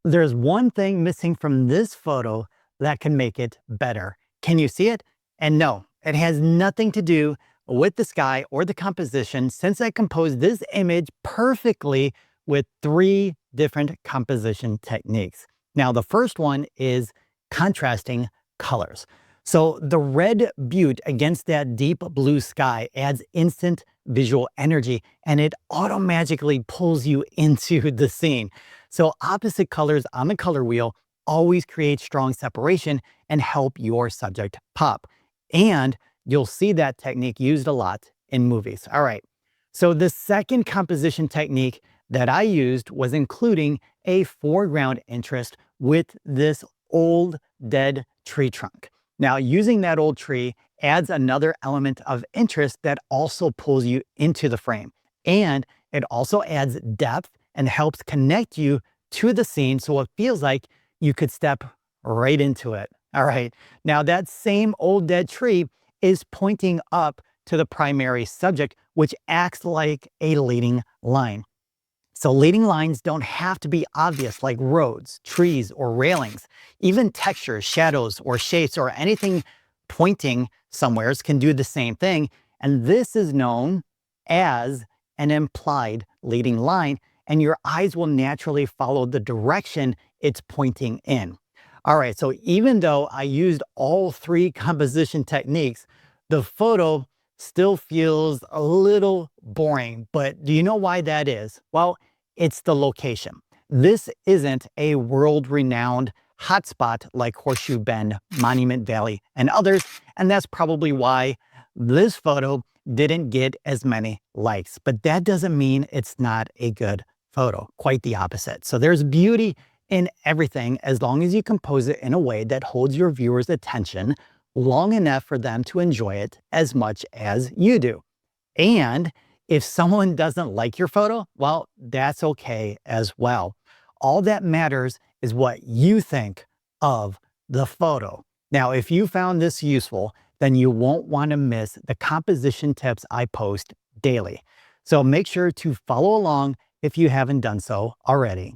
There's one thing missing from this photo that can make it better. Can you see it? And no, it has nothing to do with the sky or the composition, since I composed this image perfectly with three different composition techniques. Now, the first one is contrasting colors. So the red butte against that deep blue sky adds instant visual energy, and it automatically pulls you into the scene. So opposite colors on the color wheel always create strong separation and help your subject pop. And you'll see that technique used a lot in movies. All right. So the second composition technique that I used was including a foreground interest with this old dead tree trunk. Now, using that old tree adds another element of interest that also pulls you into the frame. And it also adds depth and helps connect you to the scene so it feels like you could step right into it. All right. Now, that same old dead tree is pointing up to the primary subject, which acts like a leading line. So leading lines don't have to be obvious like roads, trees, or railings. Even textures, shadows, or shapes, or anything pointing somewheres can do the same thing. And this is known as an implied leading line, and your eyes will naturally follow the direction it's pointing in. All right, so even though I used all three composition techniques, the photo still feels a little boring. But do you know why that is? Well, it's the location. This isn't a world-renowned hotspot like Horseshoe Bend, Monument Valley, and others, and that's probably why this photo didn't get as many likes. But that doesn't mean it's not a good photo, quite the opposite. So there's beauty in everything as long as you compose it in a way that holds your viewers' attention long enough for them to enjoy it as much as you do. And if someone doesn't like your photo, well, that's okay as well. All that matters is what you think of the photo. Now, if you found this useful, then you won't want to miss the composition tips I post daily. So make sure to follow along if you haven't done so already.